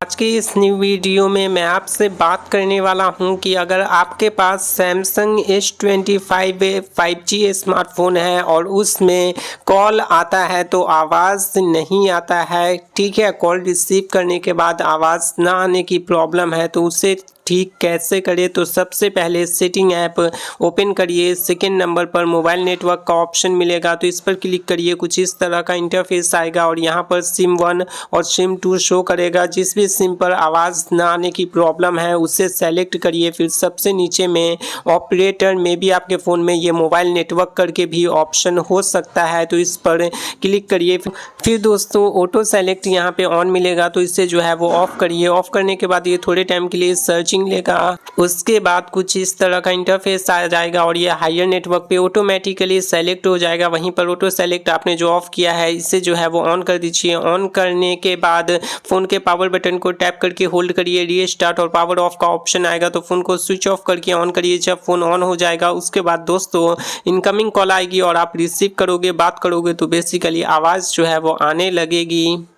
आज की इस न्यू वीडियो में मैं आपसे बात करने वाला हूं कि अगर आपके पास सैमसंग S25 5G स्मार्टफोन है और उसमें कॉल आता है तो आवाज़ नहीं आता है, ठीक है, कॉल रिसीव करने के बाद आवाज़ ना आने की प्रॉब्लम है, तो उसे ठीक कैसे करें। तो सबसे पहले सेटिंग ऐप ओपन करिए, सेकेंड नंबर पर मोबाइल नेटवर्क का ऑप्शन मिलेगा तो इस पर क्लिक करिए। कुछ इस तरह का इंटरफेस आएगा और यहाँ पर सिम 1 और सिम 2 शो करेगा। जिस भी सिम पर आवाज़ ना आने की प्रॉब्लम है उसे सेलेक्ट करिए। फिर सबसे नीचे में ऑपरेटर में भी आपके फ़ोन में ये मोबाइल नेटवर्क करके भी ऑप्शन हो सकता है, तो इस पर क्लिक करिए। फिर दोस्तों ऑटो सेलेक्ट यहाँ पे ऑन मिलेगा तो इसे जो है वो ऑफ करिए। ऑफ करने के बाद ये थोड़े टाइम के लिए सर्चिंग लेगा। उसके बाद कुछ इस तरह का इंटरफेस आ जाएगा और ये हायर नेटवर्क पे ऑटोमेटिकली सेलेक्ट हो जाएगा। वहीं पर ऑटो सेलेक्ट आपने जो ऑफ किया है इसे जो है वो ऑन कर दीजिए। ऑन करने के बाद फ़ोन के पावर बटन को टैप करके होल्ड करिए, रीस्टार्ट और पावर ऑफ का ऑप्शन आएगा तो फ़ोन को स्विच ऑफ करके ऑन करिए। जब फ़ोन ऑन हो जाएगा उसके बाद दोस्तों इनकमिंग कॉल आएगी और आप रिसीव करोगे, बात करोगे तो बेसिकली आवाज़ जो है वो आने लगेगी।